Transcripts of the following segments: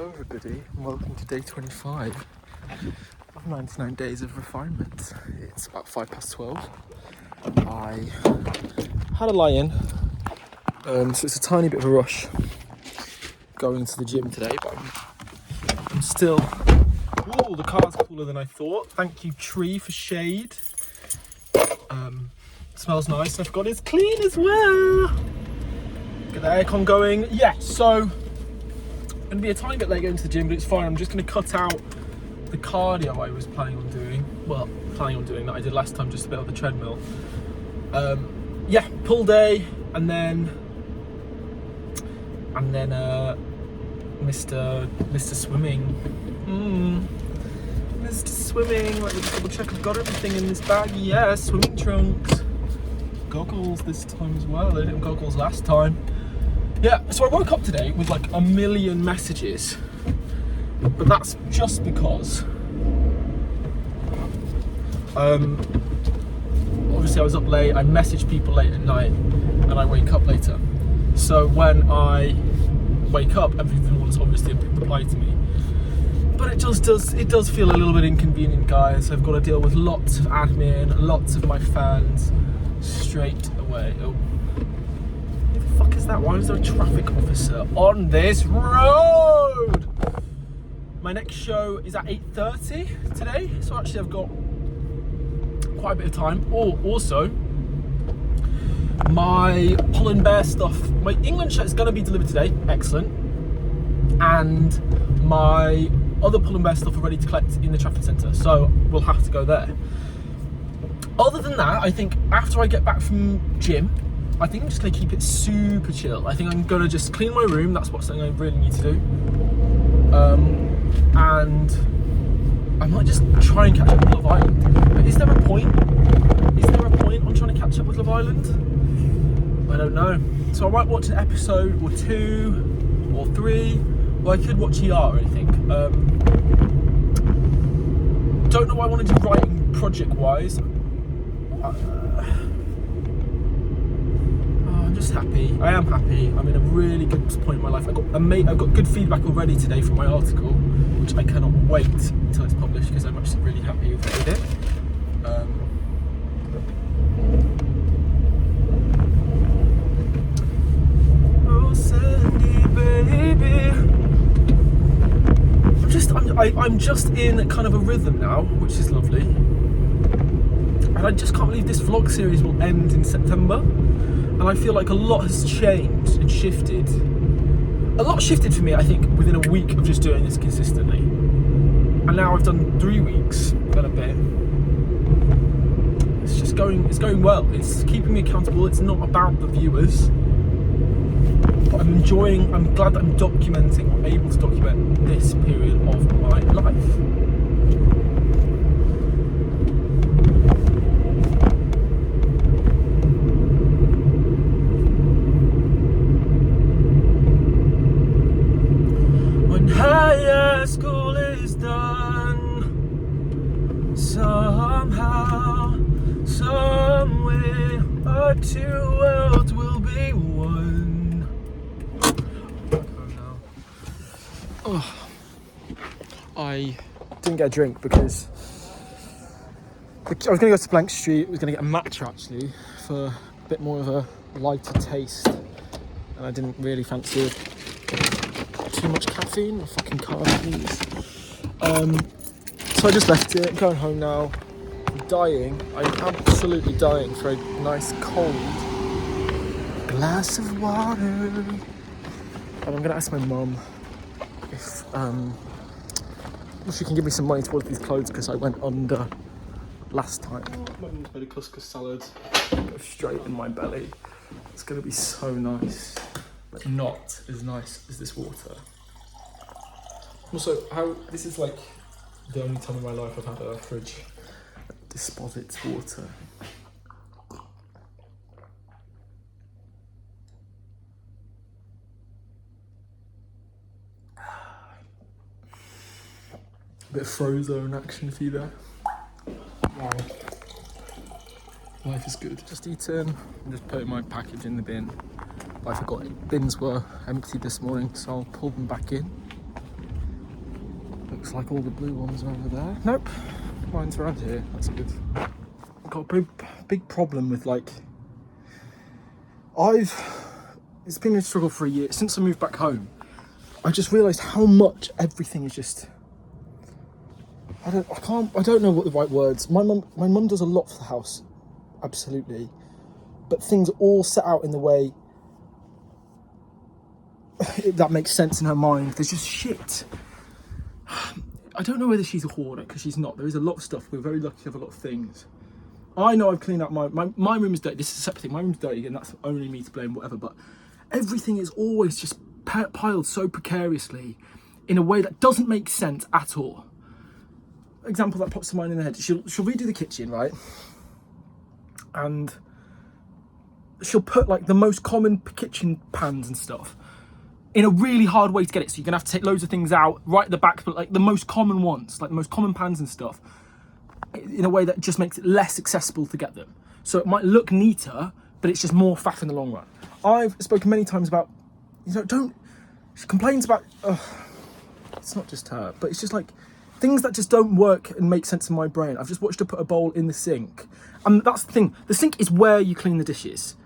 Hello everybody, and welcome to day 25 of 99 days of refinement. It's about 12:05. I had a lie-in, so it's a tiny bit of a rush going to the gym today, but I'm still... Oh, the car's cooler than I thought. Thank you, tree, for shade. Smells nice. I forgot it's clean as well. Get the aircon going. Yeah, so going to be a tiny bit late going to the gym, but it's fine. I'm just going to cut out the cardio I was planning on doing. Well, planning on doing that I did last time, just a bit on the treadmill. Yeah, pull day, and then Mr. Swimming. Mr. Swimming. Let me just double check I've got everything in this bag. Yeah, swimming trunks, goggles this time as well. I didn't have goggles last time. Yeah, so I woke up today with like a million messages, but that's just because obviously I was up late. I message people late at night and I wake up later, so when I wake up everyone's obviously replied to me, but it does feel a little bit inconvenient, guys. I've got to deal with lots of admin, lots of my fans straight away. Oh, fuck is that? Why is there a traffic officer on this road? My next show is at 8:30 today, so actually I've got quite a bit of time. Oh, also, my Pull & Bear stuff, my England shirt is going to be delivered today. Excellent. And my other Pull & Bear stuff are ready to collect in the traffic centre, so we'll have to go there. Other than that, I think after I get back from gym, I think I'm just going to keep it super chill. I think I'm going to just clean my room. That's something I really need to do. And I might just try and catch up with Love Island. But is there a point? Is there a point on trying to catch up with Love Island? I don't know. So I might watch an episode or 2 or 3. Or I could watch ER or anything. Don't know what I want to do writing project-wise. I'm just happy. I am happy. I'm in a really good point in my life. I've got good feedback already today from my article, which I cannot wait until it's published because I'm actually really happy with it. Oh, Sandy, baby. I'm just in kind of a rhythm now, which is lovely. And I just can't believe this vlog series will end in September. And I feel like a lot has changed and shifted. A lot shifted for me, I think, within a week of just doing this consistently. And now I've done 3 weeks and a bit. It's going well. It's keeping me accountable. It's not about the viewers. But I'm glad that I'm documenting, or able to document this period of my life. When higher school is done, somehow, someway, our 2 worlds will be one. Oh, I didn't get a drink because I was going to go to Blank Street. I was going to get a matcha actually for a bit more of a lighter taste, and I didn't really fancy it. Too much caffeine. My fucking car, please. So I just left it. I'm going home now. I'm dying. I'm absolutely dying for a nice cold glass of water. And I'm going to ask my mum if she can give me some money towards these clothes because I went under last time. My mum's made a couscous salad. Go straight in my belly. It's going to be so nice. But not as nice as this water. Also, this is like the only time in my life I've had a fridge that deposits water. A bit of Frozone action for you there. Wow. Life is good. Just eaten. I'm just putting my package in the bin. But I forgot bins were empty this morning, so I'll pull them back in. Looks like all the blue ones are over there. Nope, mine's around here. That's good. I've got a big problem with like, it's been a struggle for a year since I moved back home. I just realised how much everything is just. I don't know what the right words. My mum does a lot for the house, absolutely, but things are all set out in the way that makes sense in her mind. There's just shit. I don't know whether she's a hoarder, because she's not. There is a lot of stuff. We're very lucky to have a lot of things. I know I've cleaned out my room is dirty. This is a separate thing. My room's dirty, and that's only me to blame, whatever. But everything is always just piled so precariously in a way that doesn't make sense at all. Example that pops to mind in the head. She'll redo the kitchen, right? And she'll put like the most common kitchen pans and stuff in a really hard way to get it. So you're gonna have to take loads of things out right at the back, but like the most common ones, like the most common pans and stuff, in a way that just makes it less accessible to get them. So it might look neater, but it's just more faff in the long run. I've spoken many times about, she complains about, it's not just her, but it's just like things that just don't work and make sense in my brain. I've just watched her put a bowl in the sink. And that's the thing, the sink is where you clean the dishes.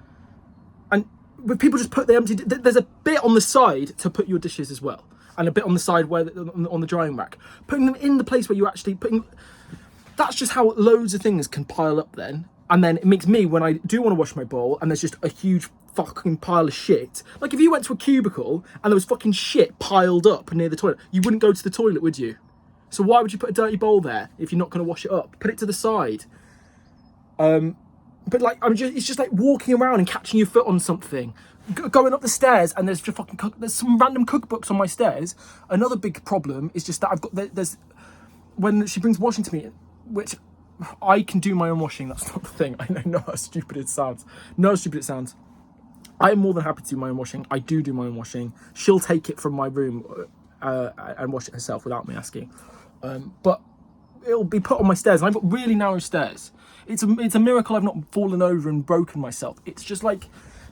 And when people just put the empty, there's a bit on the side to put your dishes as well. And a bit on the side where on the drying rack. Putting them in the place where you're actually putting, that's just how loads of things can pile up then. And then it makes me, when I do want to wash my bowl and there's just a huge fucking pile of shit. Like if you went to a cubicle and there was fucking shit piled up near the toilet, you wouldn't go to the toilet, would you? So why would you put a dirty bowl there if you're not going to wash it up? Put it to the side. But like, it's just like walking around and catching your foot on something. Going up the stairs and there's just there's some random cookbooks on my stairs. Another big problem is just that I've got, when she brings washing to me, which I can do my own washing, that's not the thing. I know how stupid it sounds. I am more than happy to do my own washing. I do my own washing. She'll take it from my room and wash it herself without me asking. But it'll be put on my stairs. And I've got really narrow stairs. It's a miracle I've not fallen over and broken myself. It's just like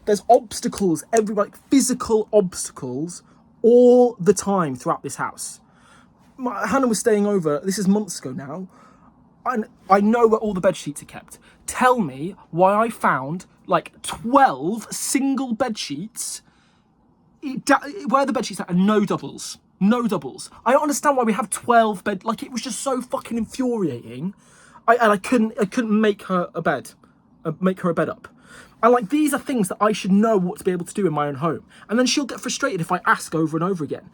there's obstacles, like physical obstacles all the time throughout this house. Hannah was staying over, this is months ago now, and I know where all the bed sheets are kept. Tell me why I found like 12 single bed sheets where the bed sheets are, and no doubles. No doubles. I don't understand why we have 12 bed, like it was just so fucking infuriating. I couldn't make her a bed up. And like, these are things that I should know what to be able to do in my own home. And then she'll get frustrated if I ask over and over again.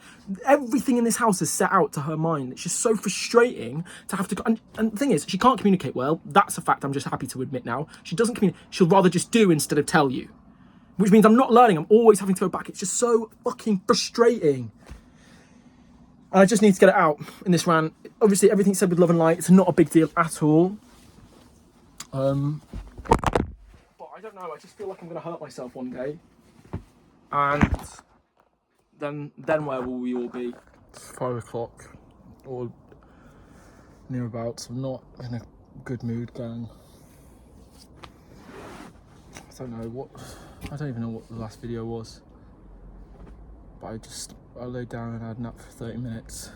Everything in this house is set out to her mind. It's just so frustrating to have to, and the thing is, she can't communicate well. That's a fact I'm just happy to admit now. She doesn't communicate. She'll rather just do instead of tell you. Which means I'm not learning. I'm always having to go back. It's just so fucking frustrating. And I just need to get it out in this rant. Obviously, everything said with love and light. It's not a big deal at all. But I don't know. I just feel like I'm going to hurt myself one day. And then where will we all be? It's 5 o'clock. Or near about. I'm not in a good mood, gang. I don't even know what the last video was. But I laid down and had a nap for 30 minutes.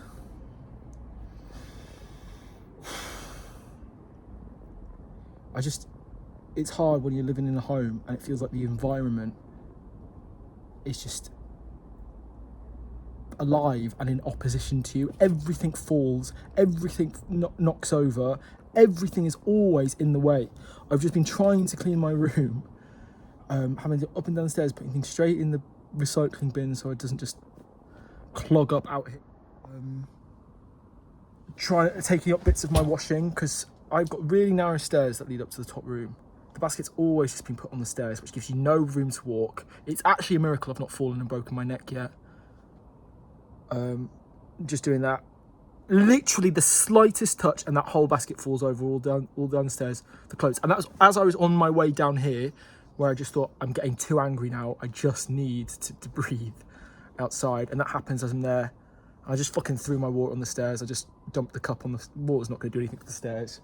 It's hard when you're living in a home and it feels like the environment is just alive and in opposition to you. Everything falls, everything knocks over, everything is always in the way. I've just been trying to clean my room, having to up and down the stairs, putting things straight in the recycling bin so it doesn't just clog up out here. Taking up bits of my washing, because I've got really narrow stairs that lead up to the top room. The basket's always just been put on the stairs, which gives you no room to walk. It's actually a miracle I've not fallen and broken my neck yet. Just doing that. Literally the slightest touch and that whole basket falls over all down the stairs, the clothes. And that was as I was on my way down here, where I just thought, I'm getting too angry now. I just need to breathe outside. And that happens as I'm there. I just fucking threw my water on the stairs. I just dumped the cup on the water's not going to do anything to the stairs.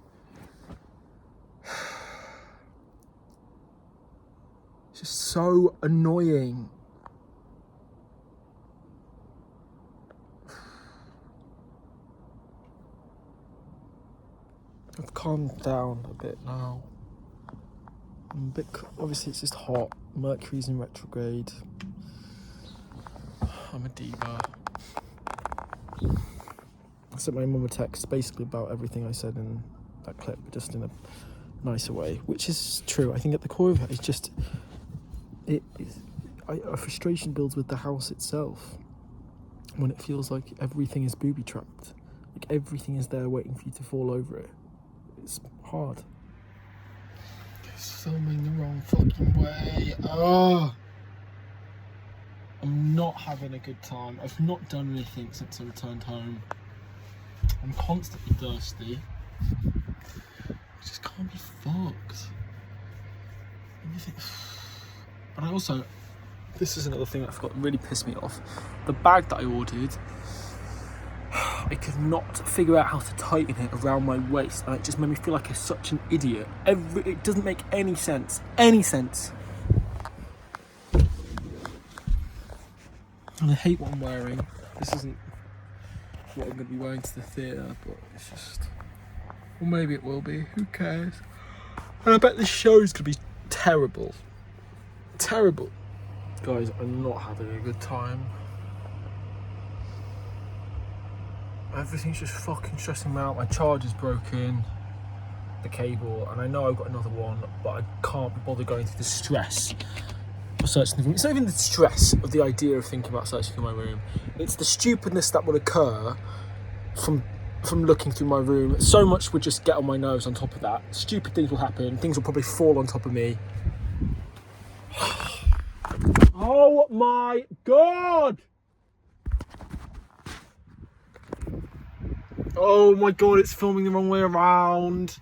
It's just so annoying. I've calmed down a bit now. I'm a bit, obviously it's just hot. Mercury's in retrograde. I'm a diva. I sent my mum a text basically about everything I said in that clip, but just in a nicer way, which is true. I think at the core of it is just, a frustration builds with the house itself when it feels like everything is booby trapped, like everything is there waiting for you to fall over it. It's hard. It's filming the wrong fucking way. Oh, I'm not having a good time. I've not done anything since I returned home. I'm constantly thirsty. I just can't be fucked. And I also, this is another thing that I forgot that really pissed me off. The bag that I ordered, I could not figure out how to tighten it around my waist, and it just made me feel like such an idiot. It doesn't make any sense. Any sense. And I hate what I'm wearing. This isn't what I'm going to be wearing to the theatre, but it's just... Well, maybe it will be. Who cares? And I bet this show is going to be terrible. Terrible. Guys, I'm not having a good time. Everything's just fucking stressing me out. My charger's broken, the cable, and I know I've got another one, but I can't be bothered going through the stress of searching the room. It's not even the stress of the idea of thinking about searching in my room. It's the stupidness that would occur from looking through my room. So much would just get on my nerves on top of that. Stupid things will happen. Things will probably fall on top of me. Oh my God! Oh my God, it's filming the wrong way around.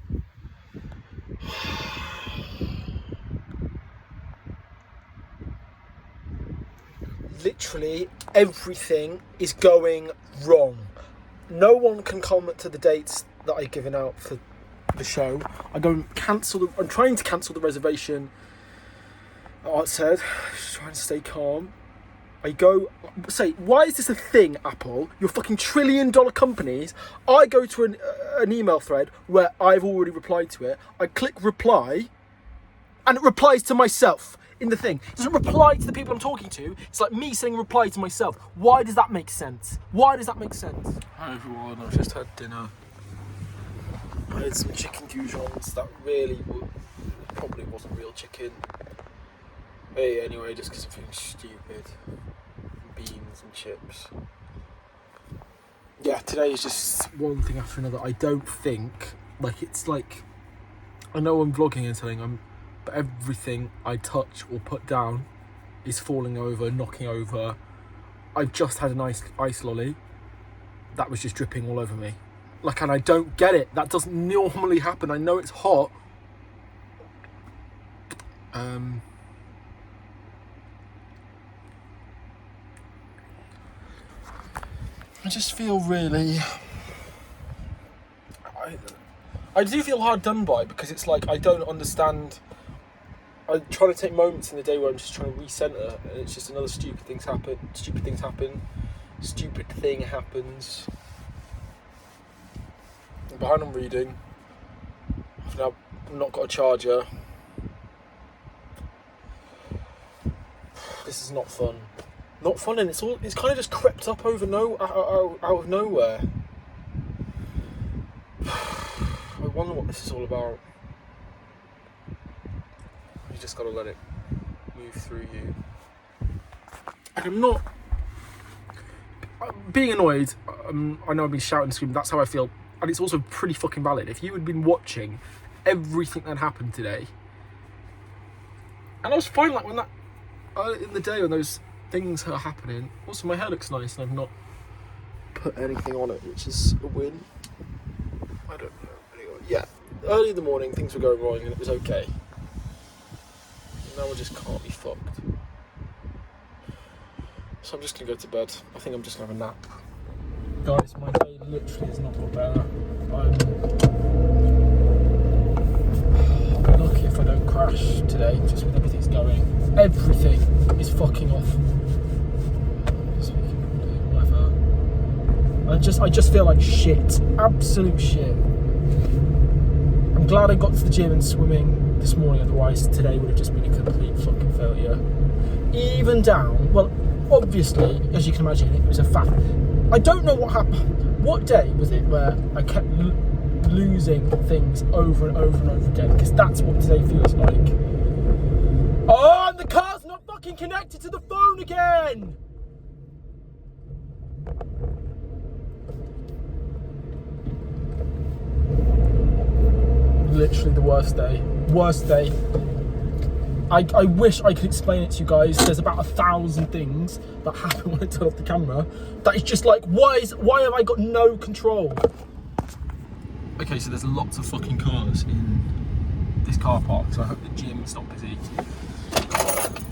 Literally everything is going wrong. No one can come to the dates that I've given out for the show. I'm trying to cancel the reservation. Art said, just trying to stay calm. I go, say, why is this a thing, Apple? You're fucking $1 trillion companies. I go to an email thread where I've already replied to it. I click reply, and it replies to myself in the thing. It doesn't reply to the people I'm talking to. It's like me saying reply to myself. Why does that make sense? Why does that make sense? Hi everyone, I've just had dinner. I had some chicken goujons that probably wasn't real chicken. Hey, anyway, just because I'm feeling stupid. Beans and chips. Yeah, today is just one thing after another. I don't think, I know I'm vlogging and telling them, but everything I touch or put down is falling over, knocking over. I've just had an ice lolly that was just dripping all over me. And I don't get it. That doesn't normally happen. I know it's hot. I just feel really... I do feel hard done by, because it's like I don't understand. I'm trying to take moments in the day where I'm just trying to recenter, and it's just another stupid thing happens. I'm behind on reading. I've now not got a charger. This is not fun. Not fun, and it's kind of just crept up out of nowhere. I wonder what this is all about. You just gotta let it move through you. And I'm not being annoyed. I know I've been shouting and screaming. That's how I feel, and it's also pretty fucking valid. If you had been watching everything that happened today, and I was fine when that in the day when those things are happening. Also, my hair looks nice, and I've not put anything on it, which is a win. I don't know. Anyway, yeah, early in the morning, things were going wrong, and it was okay. Now I just can't be fucked. So I'm just gonna go to bed. I think I'm just gonna have a nap. Guys, my day literally is not got better. I'll be lucky if I don't crash today, just with everything's going. Everything is fucking off. Whatever. I just feel like shit. Absolute shit. glad I got to the gym and swimming this morning, otherwise today would have just been a complete fucking failure. Even down, well, obviously, as you can imagine, it was a fact. I don't know what happened. What day was it where I kept losing things over and over and over again? Because that's what today feels like. Oh, and the car's not fucking connected to the phone again! Literally the worst day. Worst day. I wish I could explain it to you guys. There's about 1,000 things that happen when I turn off the camera. That is just like, why have I got no control? Okay, so there's lots of fucking cars in this car park, so I hope the gym's not busy.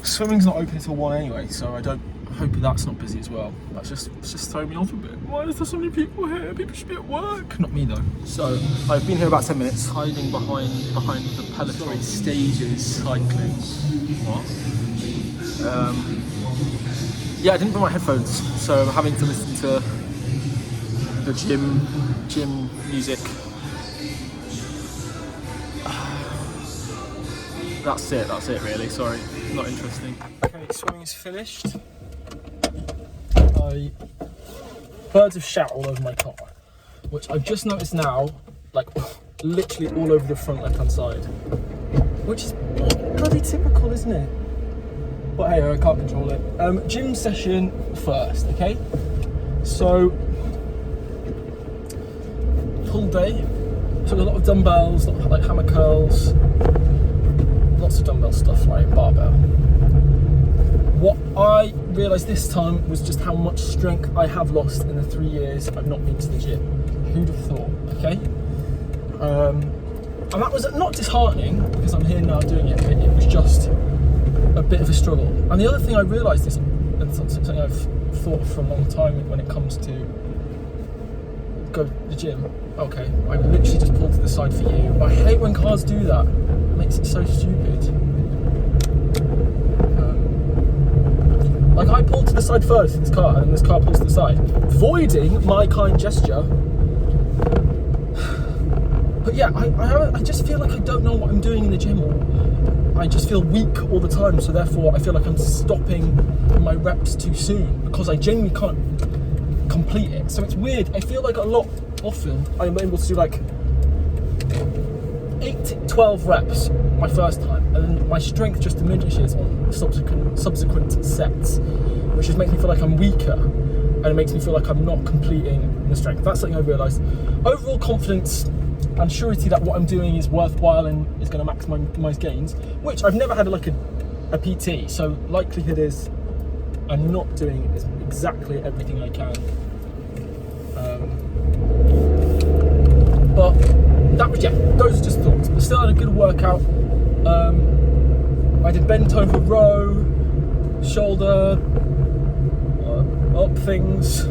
Swimming's not open until 1 anyway, so I hope that's not busy as well. It's just throwing me off a bit. Why is there so many people here? People should be at work. Not me though. So I've been here about 10 minutes, hiding behind the Pelletary stages cycling. What? Yeah, I didn't bring my headphones, so I'm having to listen to the gym music. That's it really, sorry, not interesting. Okay, swimming's finished. Birds have shat all over my car, which I've just noticed now, like literally all over the front left-hand side, which is bloody typical, isn't it? But hey, I can't control it. Gym session first, okay? So, pull day, took a lot of dumbbells, like hammer curls, lots of dumbbell stuff like barbell. What I realised this time was just how much strength I have lost in the 3 years I've not been to the gym. Who'd have thought, okay? And that was not disheartening, because I'm here now doing it, it was just a bit of a struggle. And the other thing I realised is, and something I've thought for a long time when it comes to go to the gym, okay, I literally just pulled to the side for you. I hate when cars do that, it makes it so stupid. Like I pulled to the side first in this car, and this car pulls to the side, voiding my kind gesture. But yeah, I just feel like I don't know what I'm doing in the gym, or I just feel weak all the time. So therefore, I feel like I'm stopping my reps too soon because I genuinely can't complete it. So it's weird. I feel like often I'm able to do like 8 to 12 reps my first time, and then my strength just diminishes on subsequent sets, which just makes me feel like I'm weaker, and it makes me feel like I'm not completing the strength. That's something I've realised. Overall confidence and surety that what I'm doing is worthwhile and is going to maximise gains, which I've never had like a PT, so likelihood is I'm not doing exactly everything I can. But that was, yeah, those are just thoughts. But still had a good workout. I did bent over row, shoulder, up things,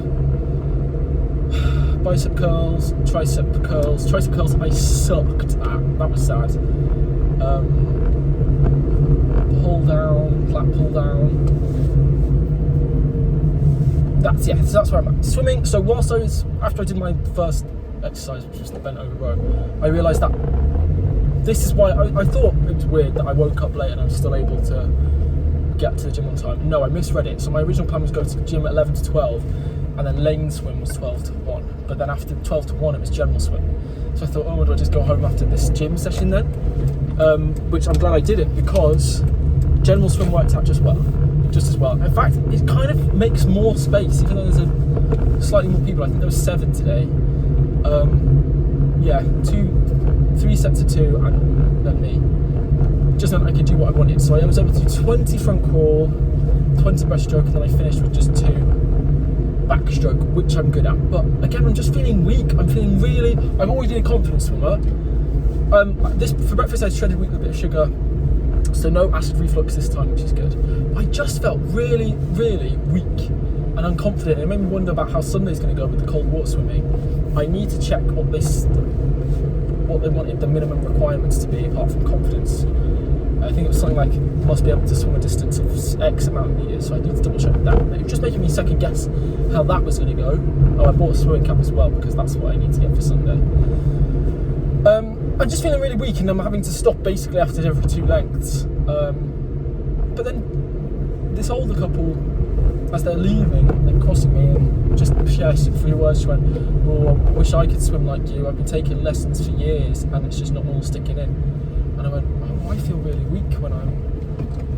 bicep curls, tricep curls. Tricep curls I sucked at, that was sad. Pull down, flat pull down. So that's where I'm at. Swimming, so whilst after I did my first exercise, which was the bent over row, I realised that this is why I thought it was weird that I woke up late and I was still able to get to the gym on time. No, I misread it. So my original plan was to go to the gym at 11 to 12, and then lane swim was 12 to 1. But then after 12 to 1, it was general swim. So I thought, oh, do I just go home after this gym session then? Which I'm glad I didn't, because general swim worked out just as well. In fact, it kind of makes more space, even though there's slightly more people. I think there was 7 today. Yeah, 3 sets of 2, and then me. Just meant I could do what I wanted. So I was able to do 20 front crawl, 20 breaststroke, and then I finished with just 2 backstroke, which I'm good at. But again, I'm just feeling weak. I've always been a confident swimmer. For breakfast I shredded wheat with a bit of sugar, so no acid reflux this time, which is good. I just felt really, really weak and unconfident. It made me wonder about how Sunday's going to go with the cold water swimming. I need to check what they wanted the minimum requirements to be apart from confidence. I think it was something like must be able to swim a distance of X amount of meters, so I need to double check that. It was just making me second guess how that was going to go. Oh, I bought a swimming cap as well because that's what I need to get for Sunday. I'm just feeling really weak and I'm having to stop basically after every 2 lengths. But then this older couple, as they're leaving, they're crossing me and just shares a few words. She went, "Oh, I wish I could swim like you. I've been taking lessons for years and it's just not all sticking in." And I went, "Oh, I feel really weak when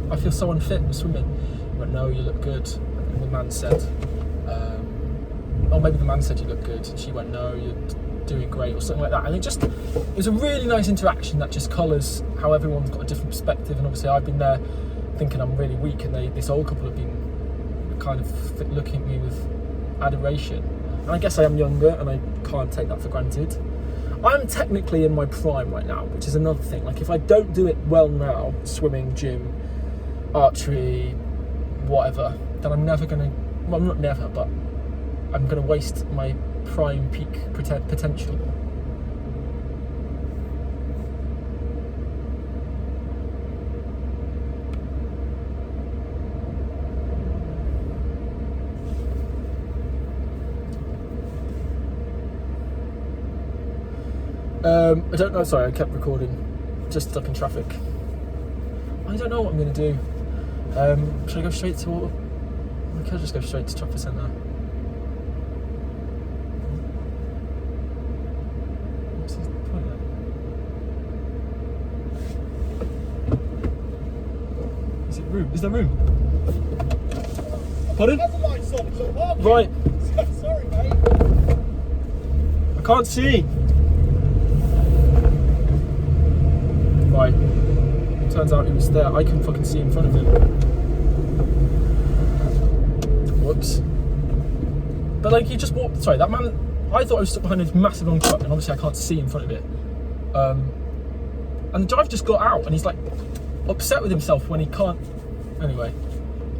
I feel so unfit for swimming." He went, "No, you look good." And the man said, or maybe the man said, "You look good." And she went, "No, you're doing great," or something like that. And it was a really nice interaction that just colours how everyone's got a different perspective. And obviously I've been there thinking I'm really weak, and this old couple have been kind of looking at me with adoration. And I guess I am younger and I can't take that for granted. I'm technically in my prime right now, which is another thing. Like, if I don't do it well now, swimming, gym, archery, whatever, then I'm never gonna, well, not never, but I'm gonna waste my prime peak potential. I don't know, sorry, I kept recording. Just stuck in traffic. I don't know what I'm going to do. Should I go straight to... I could just go straight to Trafford Centre. What's the point there? Is it room? Is there room? Pardon? Right. Sorry, mate. I can't see. Right. Turns out he was there. I can fucking see in front of him. Whoops. But like, he just walked. Sorry, that man. I thought I was stuck behind this massive long truck, and obviously I can't see in front of it. And the driver just got out, and he's like upset with himself when he can't. Anyway,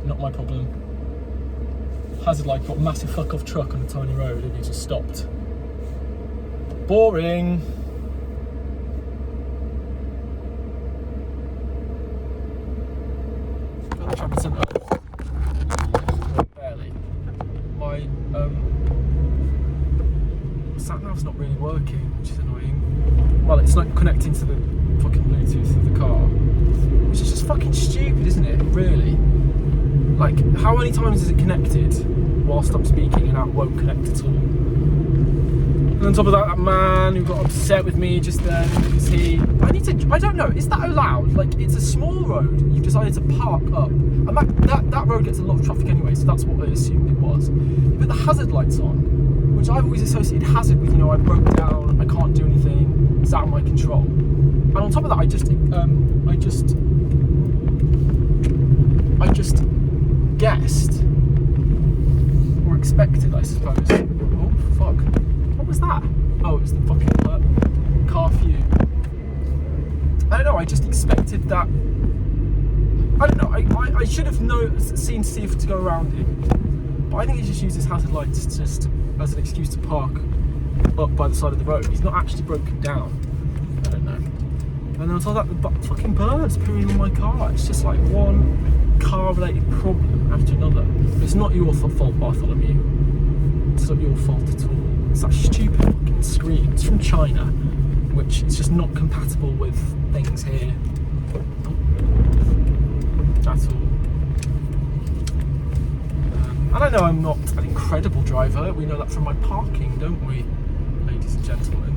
not my problem. Hazard light, got a massive fuck off truck on a tiny road, and he just stopped. Boring. Trafford Centre. Barely. My sat nav's not really working, which is annoying. Well, it's not connecting to the fucking Bluetooth of the car, which is just fucking stupid, isn't it? Really. Like, how many times is it connected whilst I'm speaking and that won't connect at all? And on top of that, that man who got upset with me just then because I don't know, is that allowed? Like, it's a small road, you've decided to park up, and that road gets a lot of traffic anyway, so that's what I assumed it was. But the hazard light's on, which I've always associated hazard with, you know, I broke down, I can't do anything, it's out of my control. And on top of that, I just guessed, or expected, I suppose. Oh, fuck. What was that? Oh, it was the fucking car fume. I don't know, I just expected that. I don't know, I should have seen to see if to go around him. But I think he just uses hazard lights just as an excuse to park up by the side of the road. He's not actually broken down. I don't know. And then on top of that, the fucking birds pooing on my car. It's just like one car-related problem after another. But it's not your fault, Bartholomew. It's not your fault at all. It's that stupid fucking screen. It's from China, which is just not compatible with things here at all. And I know I'm not an incredible driver. We know that from my parking, don't we, ladies and gentlemen?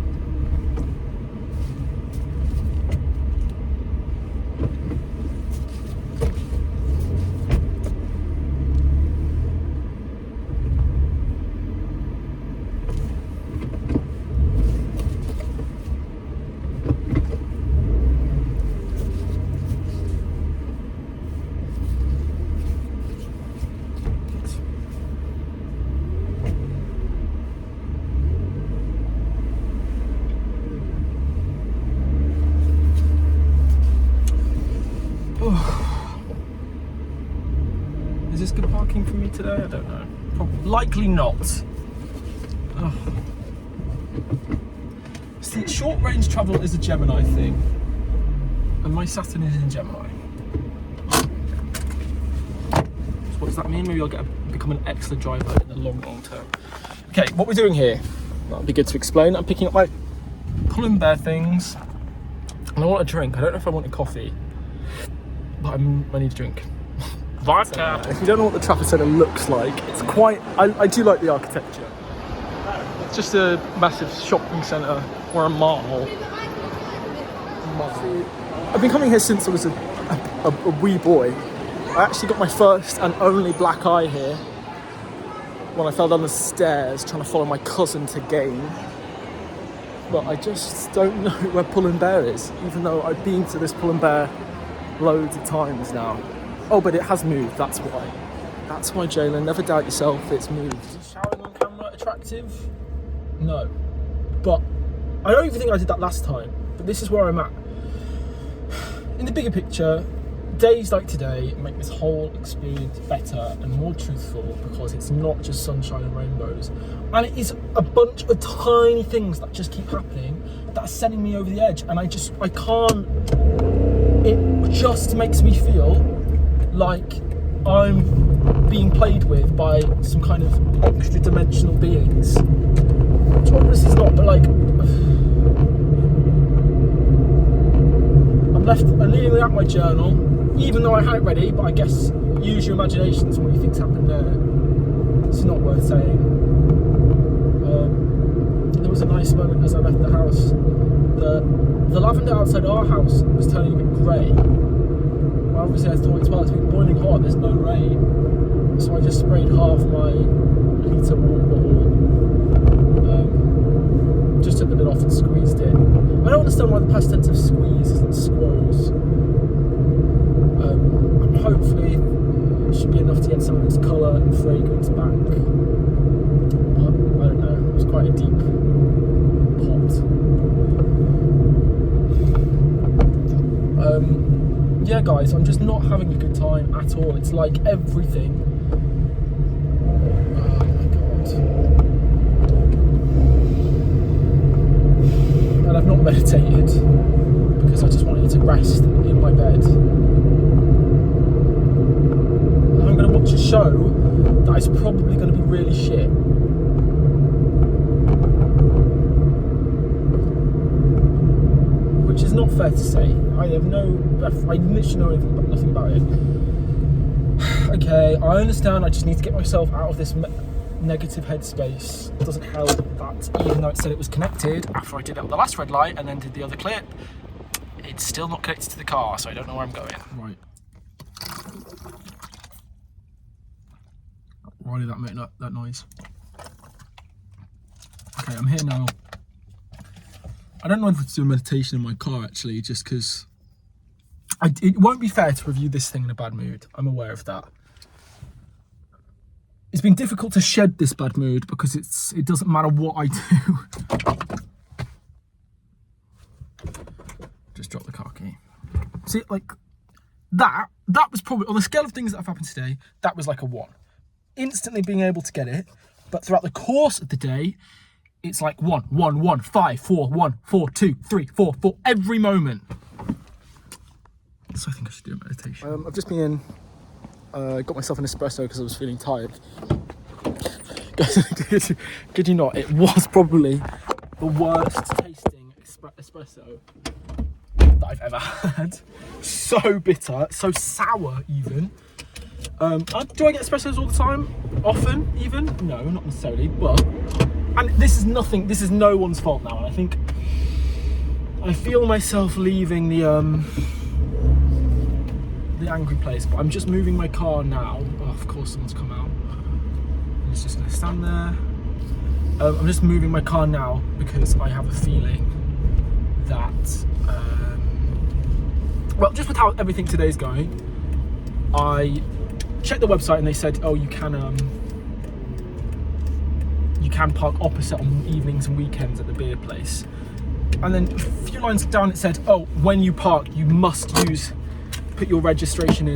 Is this good parking for me today? I don't know. Likely not. Ugh. See, short range travel is a Gemini thing, and my Saturn is in Gemini. So what does that mean? Maybe I'll become an excellent driver in the long term. Okay, what we're doing here, that'll be good to explain. I'm picking up my Pull&Bear things. And I want a drink. I don't know if I want a coffee, but I need a drink. Vodka. If you don't know what the Trafford Centre looks like, it's quite... I do like the architecture. It's just a massive shopping centre or a mall. I've been coming here since I was a wee boy. I actually got my first and only black eye here when I fell down the stairs trying to follow my cousin to game. But I just don't know where Pull and Bear is, even though I've been to this Pull and Bear loads of times now. Oh, but it has moved, that's why. That's why, Jalen, never doubt yourself, it's moved. Is showering on camera attractive? No. But I don't even think I did that last time, but this is where I'm at. In the bigger picture, days like today make this whole experience better and more truthful because it's not just sunshine and rainbows. And it is a bunch of tiny things that just keep happening that are sending me over the edge. And I can't, it just makes me feel like I'm being played with by some kind of extra dimensional beings. Which obviously is not, but like, I'm leaving out my journal, even though I had it ready, but I guess use your imaginations on what you think's happened there. It's not worth saying. There was a nice moment as I left the house. The lavender outside our house was turning a bit grey. Well, obviously I thought, well, it's been boiling hot, there's no rain. So I just sprayed half my litre water bottle. Just took the lid off and squeezed it. I don't understand why the past tense of squeeze isn't squoze. Hopefully it should be enough to get some of its colour and fragrance back. But I don't know, it was quite a deep pot. Yeah guys, I'm just not having a good time at all. It's like everything. Oh my god. And I've not meditated because I just wanted to rest in my bed. And I'm going to watch a show that is probably going to be really shit. Which is not fair to say. I literally know nothing about it. Okay, I understand. I just need to get myself out of this negative headspace. It doesn't help that even though it said it was connected after I did it on the last red light and then did the other clip, it's still not connected to the car, so I don't know where I'm going. Right. Why did that make that noise? Okay, I'm here now. I don't know if to do a meditation in my car actually, just because it won't be fair to review this thing in a bad mood. I'm aware of that. It's been difficult to shed this bad mood because it doesn't matter what I do. Just drop the car key. See, like, that was probably, on the scale of things that have happened today, that was like a 1. Instantly being able to get it, but throughout the course of the day, it's like 1, 1, 1, 5, 4, 1, 4, 2, 3, 4, 4, every moment. So I think I should do a meditation. I've just been in, got myself an espresso because I was feeling tired. Kid you not, it was probably the worst tasting espresso that I've ever had. So bitter, so sour even. Do I get espressos all the time? Often even? No, not necessarily, but... And this is no one's fault now, and I think I feel myself leaving the angry place, but I'm just moving my car now. Oh, of course someone's come out. It's just gonna stand there. I'm just moving my car now because I have a feeling that, well, just with how everything today's going, I checked the website and they said, oh, you can park opposite on evenings and weekends at the beer place. And then a few lines down it said, oh, when you park, you must put your registration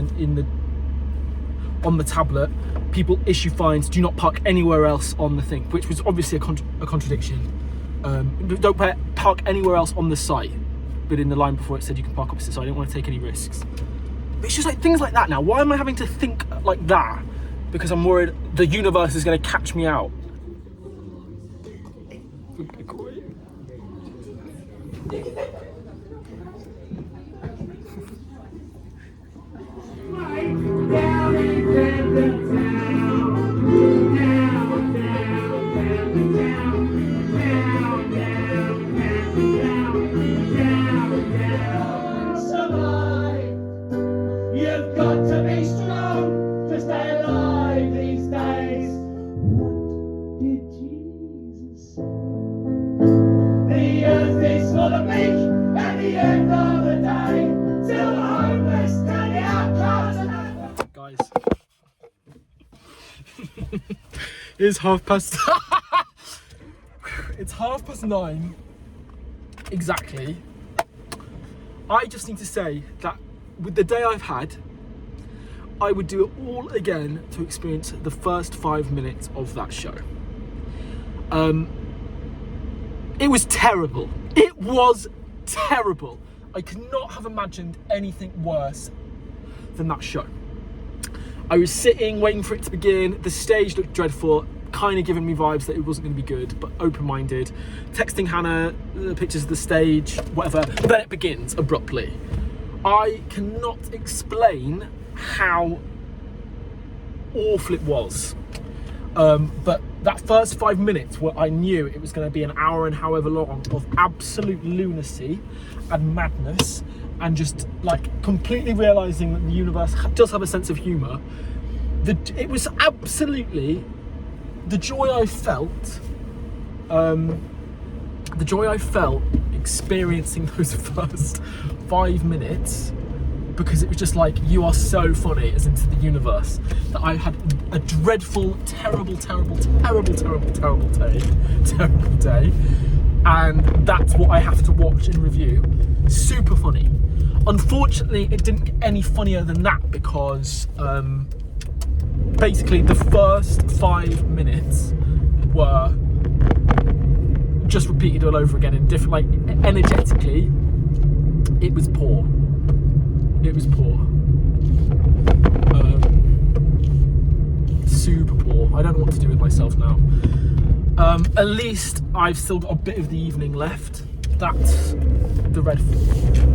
on the tablet. People issue fines, do not park anywhere else on the thing, which was obviously a contradiction. Don't park anywhere else on the site, but in the line before it said you can park opposite, so I didn't want to take any risks. But it's just like things like that now. Why am I having to think like that? Because I'm worried the universe is going to catch me out. It's 9:30. It's 9:30 exactly. I just need to say that with the day I've had, I would do it all again to experience the first 5 minutes of that show. It was terrible. It was terrible. I could not have imagined anything worse than that show. I was sitting, waiting for it to begin. The stage looked dreadful, kind of giving me vibes that it wasn't going to be good, but open-minded. Texting Hannah pictures of the stage, whatever. Then it begins abruptly. I cannot explain how awful it was. But that first 5 minutes where I knew it was going to be an hour and however long of absolute lunacy and madness, and just like completely realising that the universe does have a sense of humour. It was absolutely the joy I felt. The joy I felt experiencing those first 5 minutes, because it was just like, you are so funny, as into the universe, that I had a dreadful, terrible day, and that's what I have to watch and review. Super funny. Unfortunately, it didn't get any funnier than that, because basically the first 5 minutes were just repeated all over again in different, like, energetically, it was poor. It was poor. Super poor. I don't know what to do with myself now. At least I've still got a bit of the evening left. That's the red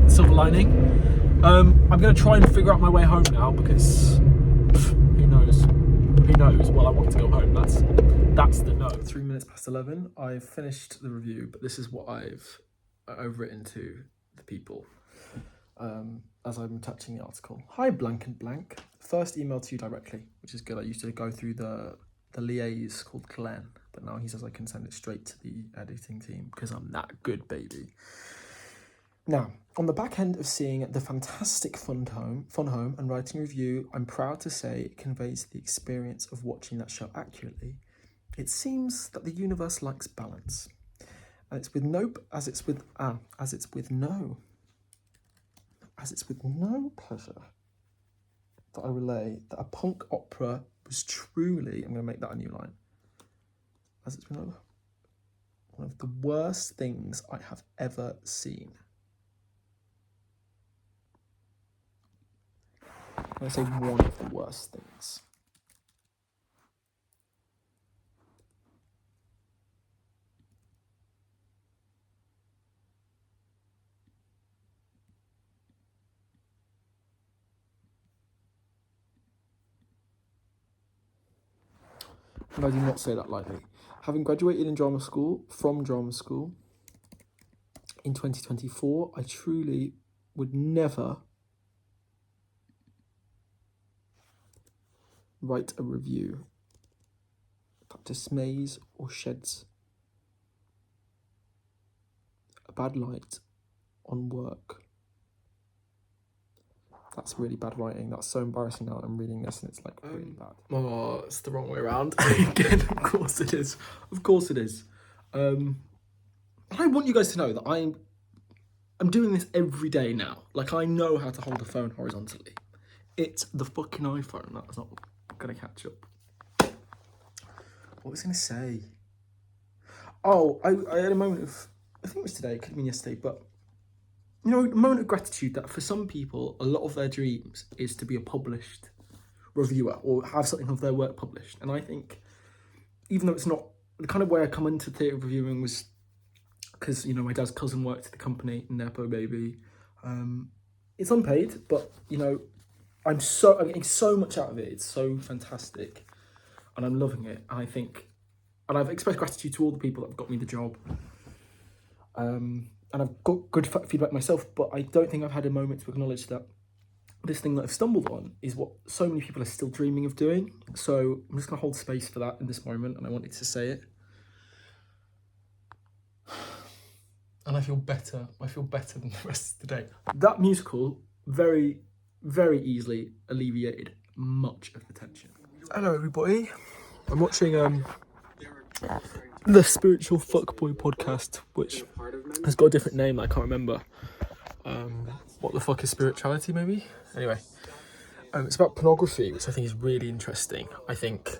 silver lining. I'm going to try and figure out my way home now, because who knows? Who knows? Well, I want to go home. That's the no. 3 minutes past 11. I've finished the review, but this is what I've written to the people. As I'm attaching the article. Hi, blank and blank. First email to you directly, which is good. I used to go through the liaise called Glenn, but now he says I can send it straight to the editing team because I'm that good, baby. Now, on the back end of seeing the fantastic fun home and writing a review, I'm proud to say it conveys the experience of watching that show accurately. It seems that the universe likes balance, and it's with no pleasure that I relay that a punk opera was truly, I'm going to make that a new line, as it's been one of the worst things I have ever seen. When I say one of the worst things. And I do not say that lightly. Having graduated from drama school in 2024, I truly would never write a review that dismays or sheds a bad light on work. That's really bad writing. That's so embarrassing now that I'm reading this and it's like really bad. Oh, it's the wrong way around. Again, of course it is. Of course it is. I want you guys to know that I'm doing this every day now. Like, I know how to hold a phone horizontally. It's the fucking iPhone that's not gonna catch up. What was I gonna say? Oh, I had a moment of, I think it was today, it could have been yesterday, but you know, a moment of gratitude that for some people, a lot of their dreams is to be a published reviewer or have something of their work published. And I think, even though it's not, the kind of way I come into theatre reviewing was because, you know, my dad's cousin worked at the company, Nepo baby. It's unpaid, but, you know, I'm getting so much out of it. It's so fantastic. And I'm loving it. And I think, and I've expressed gratitude to all the people that have got me the job. And I've got good feedback myself, but I don't think I've had a moment to acknowledge that this thing that I've stumbled on is what so many people are still dreaming of doing. So I'm just going to hold space for that in this moment, and I wanted to say it. And I feel better. I feel better than the rest of the day. That musical very, very easily alleviated much of the tension. Hello, everybody. I'm watching the Spiritual Fuckboy podcast, which has got a different name that I can't remember. What the fuck is spirituality, maybe? Anyway, it's about pornography, which I think is really interesting. I think,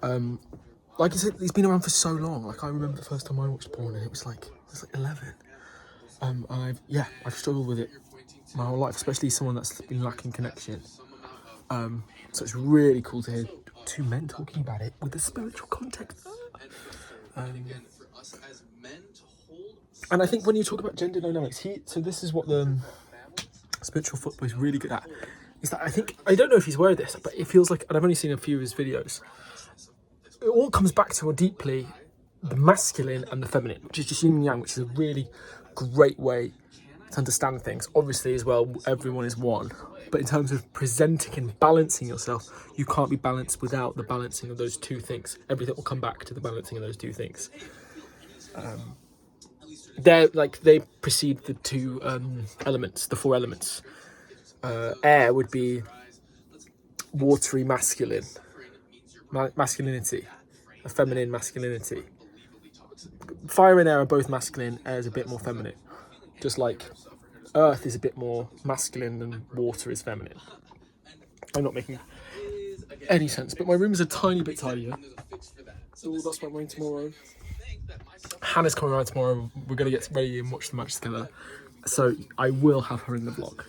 like I said, it's been around for so long. Like, I remember the first time I watched porn, and it was like 11. I've struggled with it my whole life, especially someone that's been lacking connection. So it's really cool to hear two men talking about it with a spiritual context. And I think when you talk about gender dynamics, so this is what the Spiritual Footboy is really good at, is that I don't know if he's aware of this, but it feels like, and I've only seen a few of his videos, it all comes back to deeply the masculine and the feminine, which is just yin and yang, which is a really great way to understand things. Obviously, as well, everyone is one, but in terms of presenting and balancing yourself, you can't be balanced without the balancing of those two things. Everything will come back to the balancing of those two things. They precede the two elements, the four elements. Air would be watery masculinity, a feminine masculinity. Fire and air are both masculine, air is a bit more feminine. Just like earth is a bit more masculine and water is feminine. I'm not making any sense, but my room is a tiny bit tidier. So that's what I'm wearing tomorrow. Hannah's coming around tomorrow. We're going to get ready and watch the match together. So I will have her in the vlog.